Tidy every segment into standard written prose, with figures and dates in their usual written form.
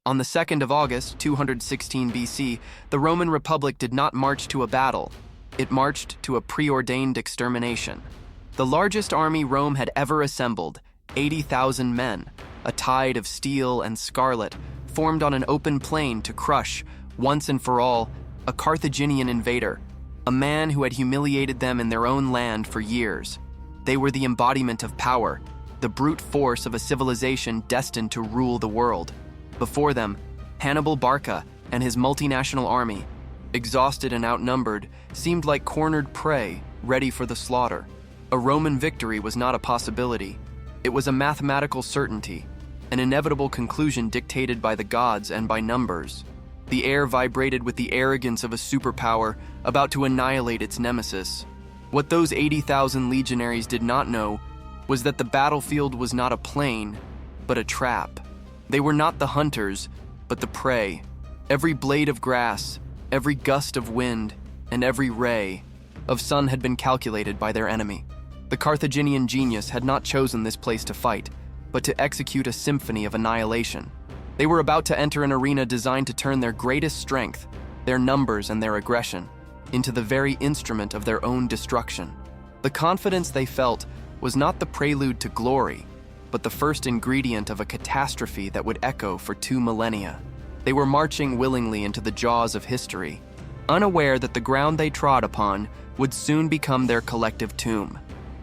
On the 2nd of August, 216 BC, the Roman Republic did not march to a battle. It marched to a preordained extermination. The largest army Rome had ever assembled, 80,000 men, a tide of steel and scarlet, formed on an open plain to crush, once and for all, a Carthaginian invader, a man who had humiliated them in their own land for years. They were the embodiment of power, the brute force of a civilization destined to rule the world. Before them, Hannibal Barca and his multinational army, exhausted and outnumbered, seemed like cornered prey, ready for the slaughter. A Roman victory was not a possibility. It was a mathematical certainty, an inevitable conclusion dictated by the gods and by numbers. The air vibrated with the arrogance of a superpower about to annihilate its nemesis. What those 80,000 legionaries did not know was that the battlefield was not a plain, but a trap. They were not the hunters, but the prey. Every blade of grass, every gust of wind, and every ray of sun had been calculated by their enemy. The Carthaginian genius had not chosen this place to fight, but to execute a symphony of annihilation. They were about to enter an arena designed to turn their greatest strength, their numbers and their aggression, into the very instrument of their own destruction. The confidence they felt was not the prelude to glory, but the first ingredient of a catastrophe that would echo for 2 millennia. They were marching willingly into the jaws of history, unaware that the ground they trod upon would soon become their collective tomb.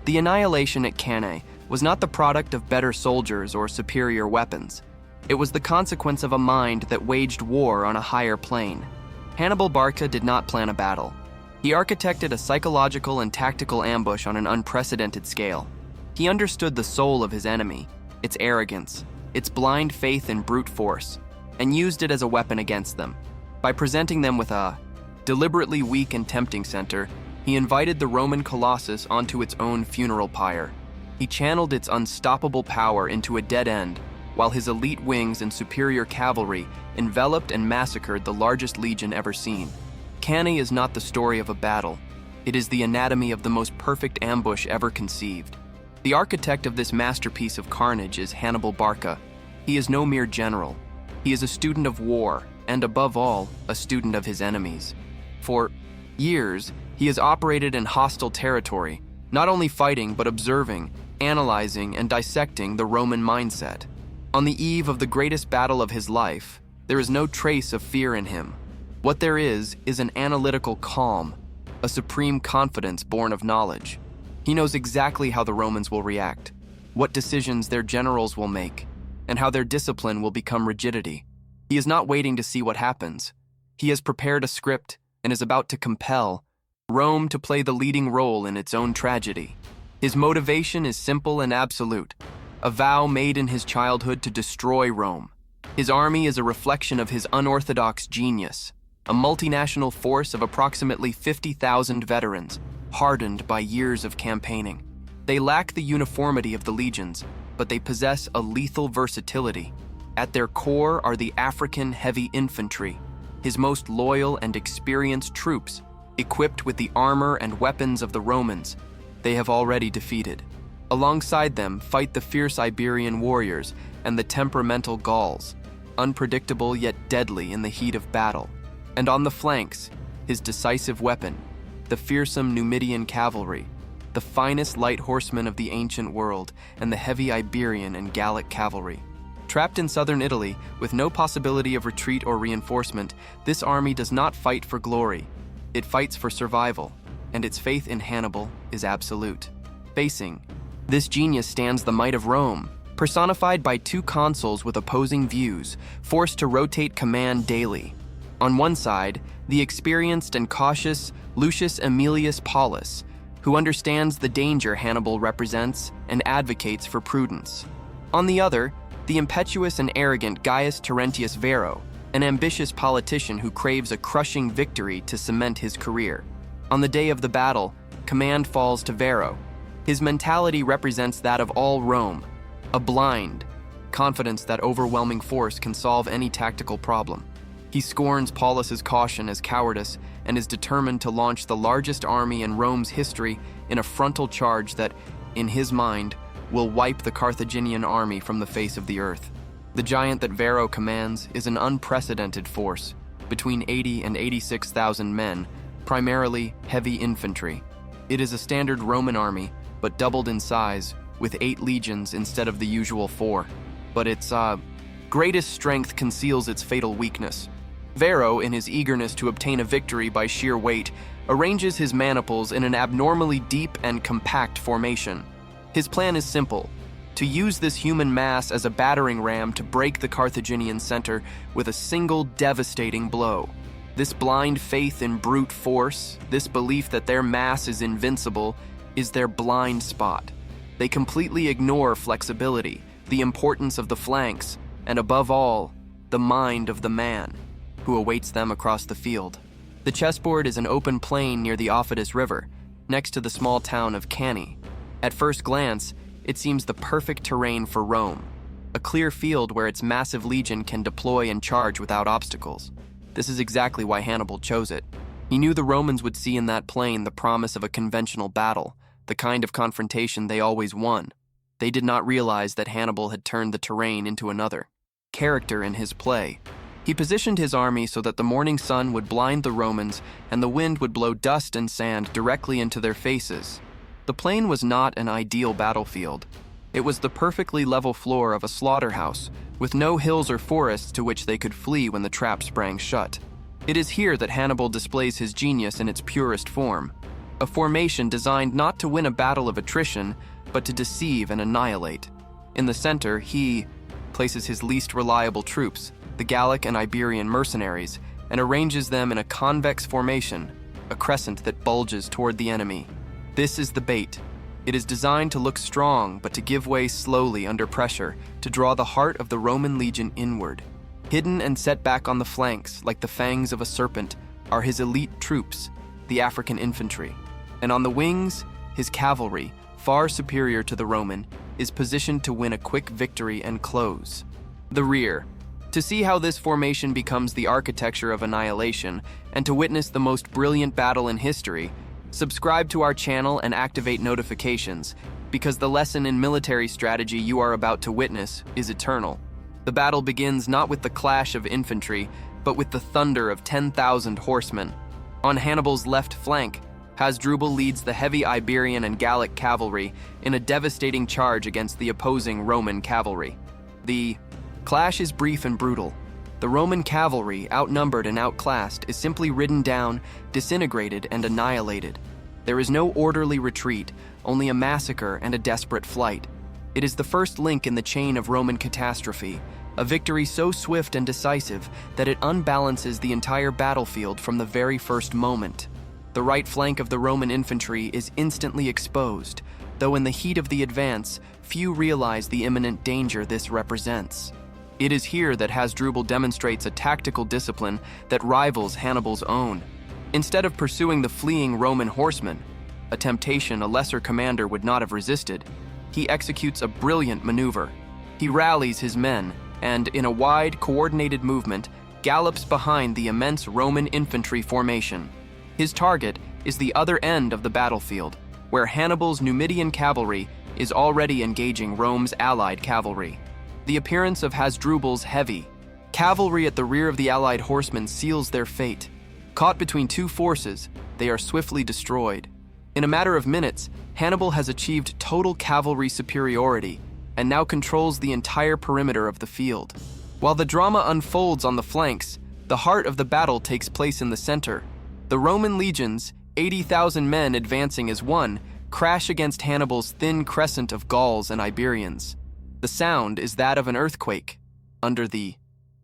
The annihilation at Cannae was not the product of better soldiers or superior weapons. It was the consequence of a mind that waged war on a higher plane. Hannibal Barca did not plan a battle. He architected a psychological and tactical ambush on an unprecedented scale. He understood the soul of his enemy, its arrogance, its blind faith in brute force, and used it as a weapon against them. By presenting them with a deliberately weak and tempting center, he invited the Roman colossus onto its own funeral pyre. He channeled its unstoppable power into a dead end, while his elite wings and superior cavalry enveloped and massacred the largest legion ever seen. Cannae is not the story of a battle. It is the anatomy of the most perfect ambush ever conceived. The architect of this masterpiece of carnage is Hannibal Barca. He is no mere general. He is a student of war, and above all, a student of his enemies. For years, he has operated in hostile territory, not only fighting but observing, analyzing, and dissecting the Roman mindset. On the eve of the greatest battle of his life, there is no trace of fear in him. What there is an analytical calm, a supreme confidence born of knowledge. He knows exactly how the Romans will react, what decisions their generals will make, and how their discipline will become rigidity. He is not waiting to see what happens. He has prepared a script and is about to compel Rome to play the leading role in its own tragedy. His motivation is simple and absolute, a vow made in his childhood to destroy Rome. His army is a reflection of his unorthodox genius, a multinational force of approximately 50,000 veterans, hardened by years of campaigning. They lack the uniformity of the legions, but they possess a lethal versatility. At their core are the African heavy infantry, his most loyal and experienced troops, equipped with the armor and weapons of the Romans they have already defeated. Alongside them fight the fierce Iberian warriors and the temperamental Gauls, unpredictable yet deadly in the heat of battle. And on the flanks, his decisive weapon, the fearsome Numidian cavalry, the finest light horsemen of the ancient world, and the heavy Iberian and Gallic cavalry. Trapped in southern Italy, with no possibility of retreat or reinforcement, this army does not fight for glory. It fights for survival, and its faith in Hannibal is absolute. Facing this genius stands the might of Rome, personified by 2 consuls with opposing views, forced to rotate command daily. On one side, the experienced and cautious Lucius Aemilius Paulus, who understands the danger Hannibal represents and advocates for prudence. On the other, the impetuous and arrogant Gaius Terentius Varro, an ambitious politician who craves a crushing victory to cement his career. On the day of the battle, command falls to Varro. His mentality represents that of all Rome, a blind confidence that overwhelming force can solve any tactical problem. He scorns Paulus's caution as cowardice and is determined to launch the largest army in Rome's history in a frontal charge that, in his mind, will wipe the Carthaginian army from the face of the earth. The giant that Varro commands is an unprecedented force, between 80 and 86,000 men, primarily heavy infantry. It is a standard Roman army, but doubled in size, with 8 legions instead of the usual 4. But its greatest strength conceals its fatal weakness. Varro, in his eagerness to obtain a victory by sheer weight, arranges his maniples in an abnormally deep and compact formation. His plan is simple: to use this human mass as a battering ram to break the Carthaginian center with a single devastating blow. This blind faith in brute force, this belief that their mass is invincible, is their blind spot. They completely ignore flexibility, the importance of the flanks, and above all, the mind of the man, who awaits them across the field. The chessboard is an open plain near the Aufidus River, next to the small town of Cannae. At first glance, it seems the perfect terrain for Rome, a clear field where its massive legion can deploy and charge without obstacles. This is exactly why Hannibal chose it. He knew the Romans would see in that plain the promise of a conventional battle, the kind of confrontation they always won. They did not realize that Hannibal had turned the terrain into another character in his play. He positioned his army so that the morning sun would blind the Romans and the wind would blow dust and sand directly into their faces. The plain was not an ideal battlefield. It was the perfectly level floor of a slaughterhouse, with no hills or forests to which they could flee when the trap sprang shut. It is here that Hannibal displays his genius in its purest form, a formation designed not to win a battle of attrition, but to deceive and annihilate. In the center, he places his least reliable troops, the Gallic and Iberian mercenaries, and arranges them in a convex formation, a crescent that bulges toward the enemy. This is the bait. It is designed to look strong, but to give way slowly under pressure, to draw the heart of the Roman legion inward. Hidden and set back on the flanks, like the fangs of a serpent, are his elite troops, the African infantry. And on the wings, his cavalry, far superior to the Roman, is positioned to win a quick victory and close. The rear. To see how this formation becomes the architecture of annihilation, and to witness the most brilliant battle in history, subscribe to our channel and activate notifications, because the lesson in military strategy you are about to witness is eternal. The battle begins not with the clash of infantry, but with the thunder of 10,000 horsemen. On Hannibal's left flank, Hasdrubal leads the heavy Iberian and Gallic cavalry in a devastating charge against the opposing Roman cavalry. The clash is brief and brutal. The Roman cavalry, outnumbered and outclassed, is simply ridden down, disintegrated, and annihilated. There is no orderly retreat, only a massacre and a desperate flight. It is the first link in the chain of Roman catastrophe, a victory so swift and decisive that it unbalances the entire battlefield from the very first moment. The right flank of the Roman infantry is instantly exposed, though in the heat of the advance, few realize the imminent danger this represents. It is here that Hasdrubal demonstrates a tactical discipline that rivals Hannibal's own. Instead of pursuing the fleeing Roman horsemen, a temptation a lesser commander would not have resisted, he executes a brilliant maneuver. He rallies his men and, in a wide, coordinated movement, gallops behind the immense Roman infantry formation. His target is the other end of the battlefield, where Hannibal's Numidian cavalry is already engaging Rome's allied cavalry. The appearance of Hasdrubal's heavy cavalry at the rear of the allied horsemen seals their fate. Caught between two forces, they are swiftly destroyed. In a matter of minutes, Hannibal has achieved total cavalry superiority and now controls the entire perimeter of the field. While the drama unfolds on the flanks, the heart of the battle takes place in the center. The Roman legions, 80,000 men advancing as one, crash against Hannibal's thin crescent of Gauls and Iberians. The sound is that of an earthquake. Under the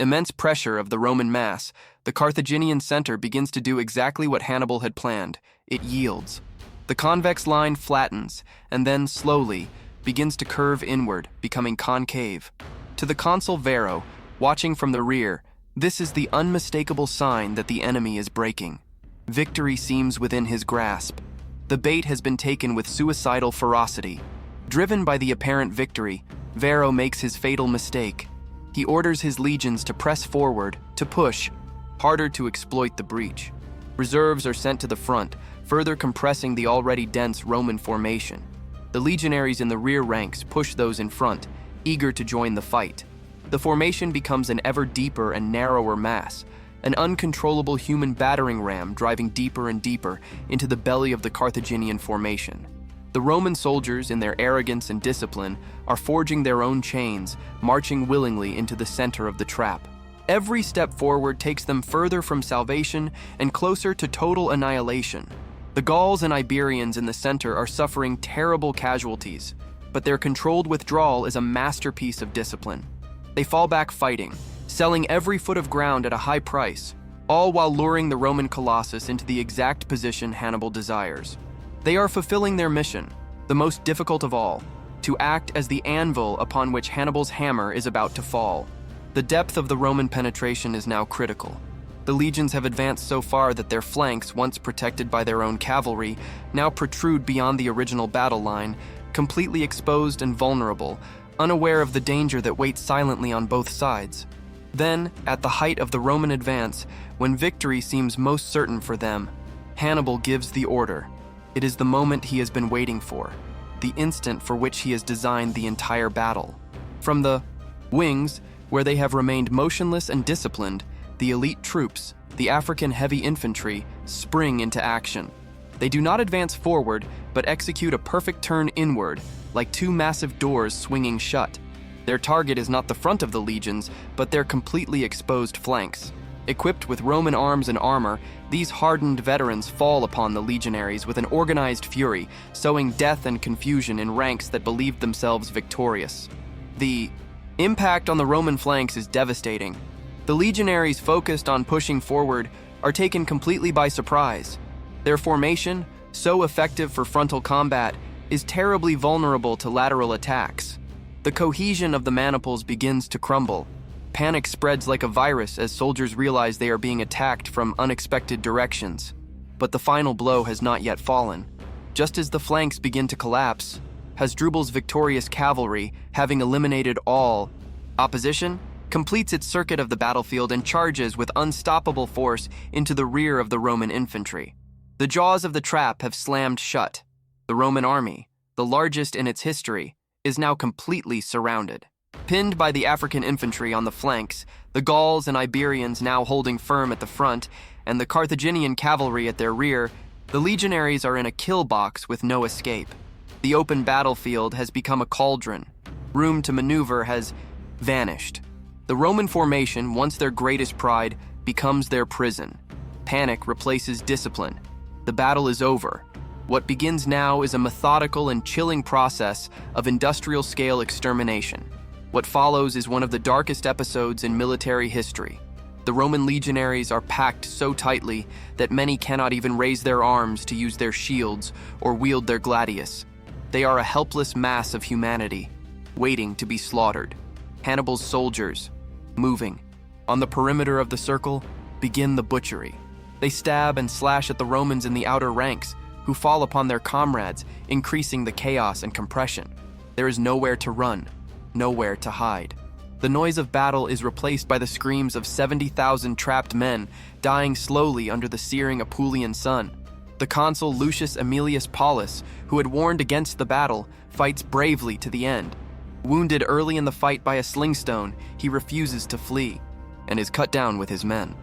immense pressure of the Roman mass, the Carthaginian center begins to do exactly what Hannibal had planned. It yields. The convex line flattens, and then, slowly, begins to curve inward, becoming concave. To the consul Varro, watching from the rear, this is the unmistakable sign that the enemy is breaking. Victory seems within his grasp. The bait has been taken with suicidal ferocity. Driven by the apparent victory, Varro makes his fatal mistake. He orders his legions to press forward, to push, harder to exploit the breach. Reserves are sent to the front, further compressing the already dense Roman formation. The legionaries in the rear ranks push those in front, eager to join the fight. The formation becomes an ever deeper and narrower mass, an uncontrollable human battering ram driving deeper and deeper into the belly of the Carthaginian formation. The Roman soldiers, in their arrogance and discipline, are forging their own chains, marching willingly into the center of the trap. Every step forward takes them further from salvation and closer to total annihilation. The Gauls and Iberians in the center are suffering terrible casualties, but their controlled withdrawal is a masterpiece of discipline. They fall back fighting, selling every foot of ground at a high price, all while luring the Roman Colossus into the exact position Hannibal desires. They are fulfilling their mission, the most difficult of all, to act as the anvil upon which Hannibal's hammer is about to fall. The depth of the Roman penetration is now critical. The legions have advanced so far that their flanks, once protected by their own cavalry, now protrude beyond the original battle line, completely exposed and vulnerable, unaware of the danger that waits silently on both sides. Then, at the height of the Roman advance, when victory seems most certain for them, Hannibal gives the order. It is the moment he has been waiting for, the instant for which he has designed the entire battle. From the wings, where they have remained motionless and disciplined, the elite troops, the African heavy infantry, spring into action. They do not advance forward, but execute a perfect turn inward, like two massive doors swinging shut. Their target is not the front of the legions, but their completely exposed flanks. Equipped with Roman arms and armor, these hardened veterans fall upon the legionaries with an organized fury, sowing death and confusion in ranks that believed themselves victorious. The impact on the Roman flanks is devastating. The legionaries focused on pushing forward are taken completely by surprise. Their formation, so effective for frontal combat, is terribly vulnerable to lateral attacks. The cohesion of the maniples begins to crumble. Panic spreads like a virus as soldiers realize they are being attacked from unexpected directions. But the final blow has not yet fallen. Just as the flanks begin to collapse, Hasdrubal's victorious cavalry, having eliminated all opposition, completes its circuit of the battlefield and charges with unstoppable force into the rear of the Roman infantry. The jaws of the trap have slammed shut. The Roman army, the largest in its history, is now completely surrounded. Pinned by the African infantry on the flanks, the Gauls and Iberians now holding firm at the front, and the Carthaginian cavalry at their rear, the legionaries are in a kill box with no escape. The open battlefield has become a cauldron. Room to maneuver has vanished. The Roman formation, once their greatest pride, becomes their prison. Panic replaces discipline. The battle is over. What begins now is a methodical and chilling process of industrial-scale extermination. What follows is one of the darkest episodes in military history. The Roman legionaries are packed so tightly that many cannot even raise their arms to use their shields or wield their gladius. They are a helpless mass of humanity, waiting to be slaughtered. Hannibal's soldiers, moving on the perimeter of the circle, begin the butchery. They stab and slash at the Romans in the outer ranks, who fall upon their comrades, increasing the chaos and compression. There is nowhere to run, nowhere to hide. The noise of battle is replaced by the screams of 70,000 trapped men dying slowly under the searing Apulian sun. The consul Lucius Aemilius Paulus, who had warned against the battle, fights bravely to the end. Wounded early in the fight by a slingstone, he refuses to flee and is cut down with his men.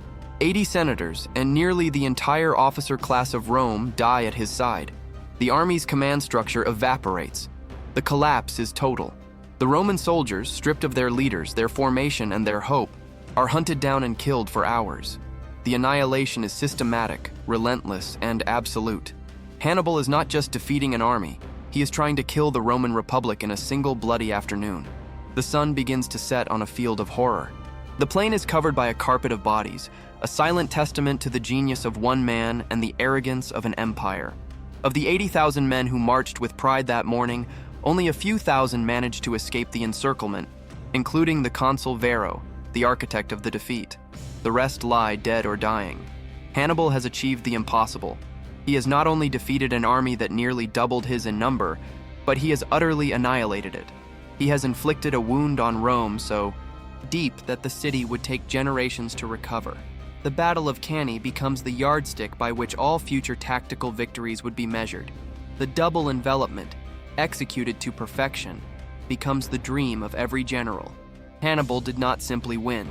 80 senators and nearly the entire officer class of Rome die at his side. The army's command structure evaporates. The collapse is total. The Roman soldiers, stripped of their leaders, their formation, and their hope, are hunted down and killed for hours. The annihilation is systematic, relentless, and absolute. Hannibal is not just defeating an army, he is trying to kill the Roman Republic in a single bloody afternoon. The sun begins to set on a field of horror. The plain is covered by a carpet of bodies, a silent testament to the genius of one man and the arrogance of an empire. Of the 80,000 men who marched with pride that morning, only a few thousand managed to escape the encirclement, including the consul Vero, the architect of the defeat. The rest lie dead or dying. Hannibal has achieved the impossible. He has not only defeated an army that nearly doubled his in number, but he has utterly annihilated it. He has inflicted a wound on Rome so deep that the city would take generations to recover. The Battle of Cannae becomes the yardstick by which all future tactical victories would be measured. The double envelopment, executed to perfection, becomes the dream of every general. Hannibal did not simply win.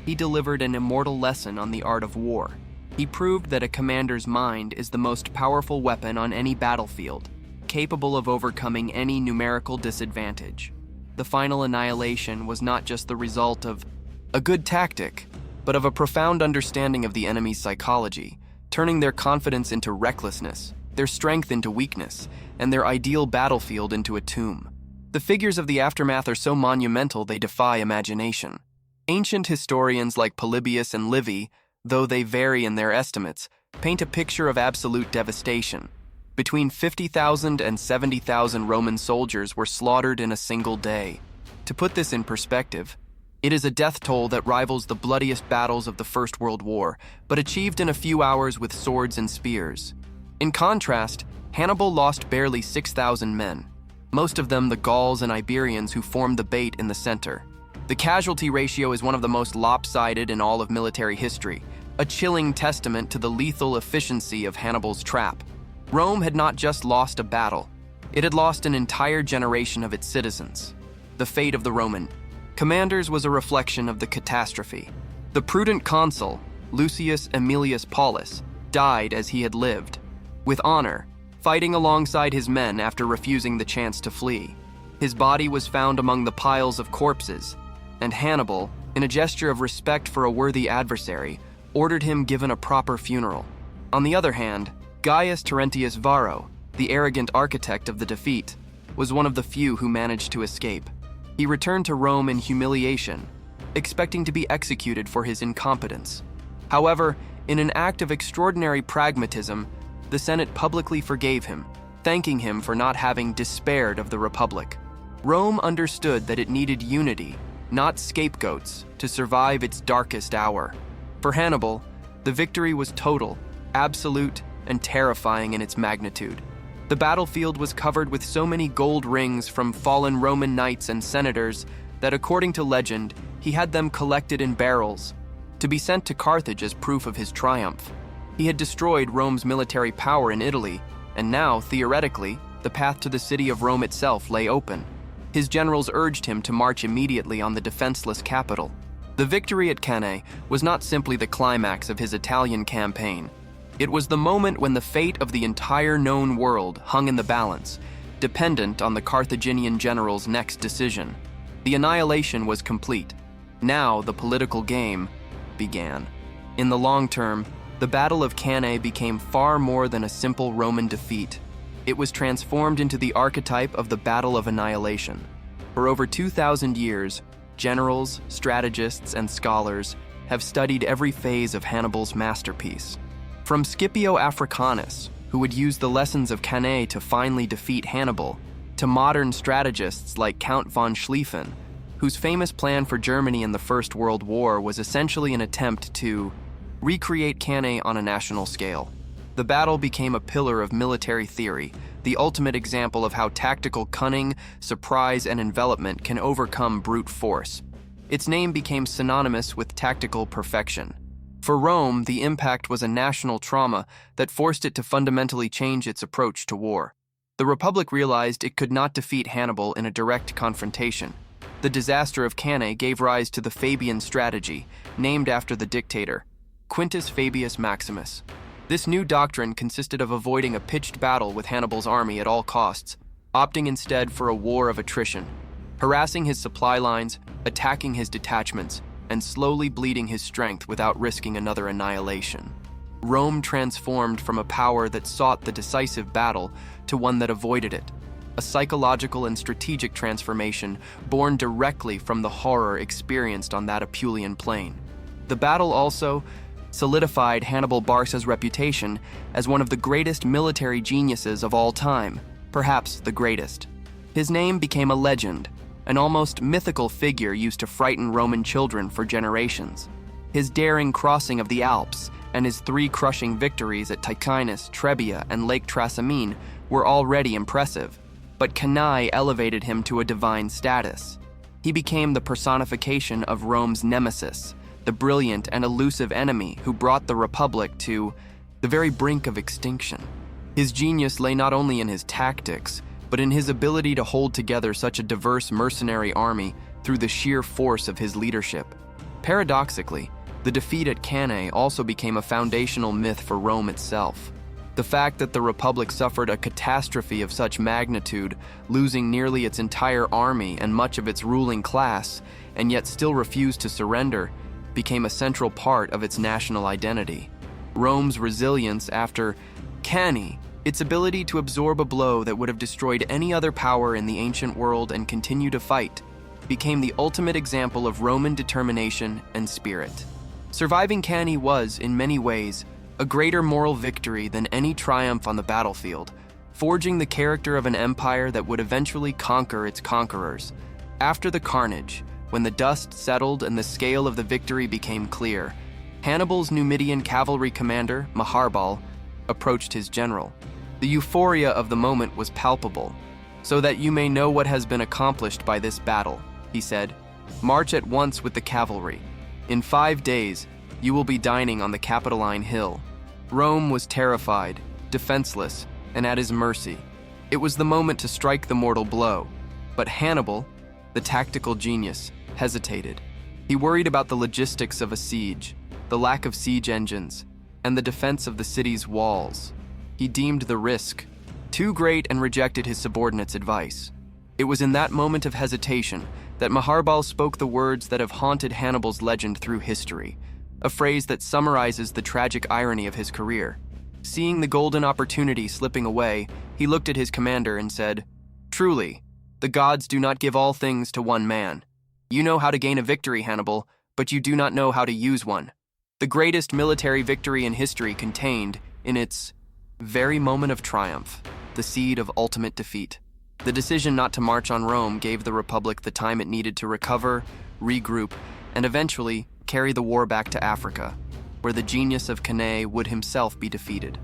He delivered an immortal lesson on the art of war. He proved that a commander's mind is the most powerful weapon on any battlefield, capable of overcoming any numerical disadvantage. The final annihilation was not just the result of a good tactic, but of a profound understanding of the enemy's psychology, turning their confidence into recklessness, their strength into weakness, and their ideal battlefield into a tomb. The figures of the aftermath are so monumental they defy imagination. Ancient historians like Polybius and Livy, though they vary in their estimates, paint a picture of absolute devastation. Between 50,000 and 70,000 Roman soldiers were slaughtered in a single day. To put this in perspective, it is a death toll that rivals the bloodiest battles of the First World War, but achieved in a few hours with swords and spears. In contrast, Hannibal lost barely 6,000 men, most of them the Gauls and Iberians who formed the bait in the center. The casualty ratio is one of the most lopsided in all of military history, a chilling testament to the lethal efficiency of Hannibal's trap. Rome had not just lost a battle, it had lost an entire generation of its citizens. The fate of the Roman commanders was a reflection of the catastrophe. The prudent consul, Lucius Aemilius Paulus, died as he had lived, with honor, fighting alongside his men after refusing the chance to flee. His body was found among the piles of corpses, and Hannibal, in a gesture of respect for a worthy adversary, ordered him given a proper funeral. On the other hand, Gaius Terentius Varro, the arrogant architect of the defeat, was one of the few who managed to escape. He returned to Rome in humiliation, expecting to be executed for his incompetence. However, in an act of extraordinary pragmatism, the Senate publicly forgave him, thanking him for not having despaired of the Republic. Rome understood that it needed unity, not scapegoats, to survive its darkest hour. For Hannibal, the victory was total, absolute, and terrifying in its magnitude. The battlefield was covered with so many gold rings from fallen Roman knights and senators that, according to legend, he had them collected in barrels to be sent to Carthage as proof of his triumph. He had destroyed Rome's military power in Italy, and now, theoretically, the path to the city of Rome itself lay open. His generals urged him to march immediately on the defenseless capital. The victory at Cannae was not simply the climax of his Italian campaign. It was the moment when the fate of the entire known world hung in the balance, dependent on the Carthaginian general's next decision. The annihilation was complete. Now the political game began. In the long term, the Battle of Cannae became far more than a simple Roman defeat. It was transformed into the archetype of the Battle of Annihilation. For over 2,000 years, generals, strategists, and scholars have studied every phase of Hannibal's masterpiece. From Scipio Africanus, who would use the lessons of Cannae to finally defeat Hannibal, to modern strategists like Count von Schlieffen, whose famous plan for Germany in the First World War was essentially an attempt to recreate Cannae on a national scale. The battle became a pillar of military theory, the ultimate example of how tactical cunning, surprise, and envelopment can overcome brute force. Its name became synonymous with tactical perfection. For Rome, the impact was a national trauma that forced it to fundamentally change its approach to war. The Republic realized it could not defeat Hannibal in a direct confrontation. The disaster of Cannae gave rise to the Fabian strategy, named after the dictator, Quintus Fabius Maximus. This new doctrine consisted of avoiding a pitched battle with Hannibal's army at all costs, opting instead for a war of attrition, harassing his supply lines, attacking his detachments, and slowly bleeding his strength without risking another annihilation. Rome transformed from a power that sought the decisive battle to one that avoided it, a psychological and strategic transformation born directly from the horror experienced on that Apulian plain. The battle also solidified Hannibal Barca's reputation as one of the greatest military geniuses of all time, perhaps the greatest. His name became a legend, an almost mythical figure used to frighten Roman children for generations. His daring crossing of the Alps and his 3 crushing victories at Ticinus, Trebia, and Lake Trasimene were already impressive, but Cannae elevated him to a divine status. He became the personification of Rome's nemesis, the brilliant and elusive enemy who brought the Republic to the very brink of extinction. His genius lay not only in his tactics, but in his ability to hold together such a diverse mercenary army through the sheer force of his leadership. Paradoxically, the defeat at Cannae also became a foundational myth for Rome itself. The fact that the Republic suffered a catastrophe of such magnitude, losing nearly its entire army and much of its ruling class, and yet still refused to surrender, became a central part of its national identity. Rome's resilience after Cannae, its ability to absorb a blow that would have destroyed any other power in the ancient world and continue to fight, became the ultimate example of Roman determination and spirit. Surviving Cannae was, in many ways, a greater moral victory than any triumph on the battlefield, forging the character of an empire that would eventually conquer its conquerors. After the carnage, when the dust settled and the scale of the victory became clear, Hannibal's Numidian cavalry commander, Maharbal, approached his general. The euphoria of the moment was palpable. "So that you may know what has been accomplished by this battle," he said, "march at once with the cavalry. In 5 days, you will be dining on the Capitoline Hill." Rome was terrified, defenseless, and at his mercy. It was the moment to strike the mortal blow. But Hannibal, the tactical genius, hesitated. He worried about the logistics of a siege, the lack of siege engines, and the defense of the city's walls. He deemed the risk too great and rejected his subordinates' advice. It was in that moment of hesitation that Maharbal spoke the words that have haunted Hannibal's legend through history, a phrase that summarizes the tragic irony of his career. Seeing the golden opportunity slipping away, he looked at his commander and said, "Truly, the gods do not give all things to one man. You know how to gain a victory, Hannibal, but you do not know how to use one." The greatest military victory in history contained, in its very moment of triumph, the seed of ultimate defeat. The decision not to march on Rome gave the Republic the time it needed to recover, regroup, and eventually carry the war back to Africa, where the genius of Cannae would himself be defeated.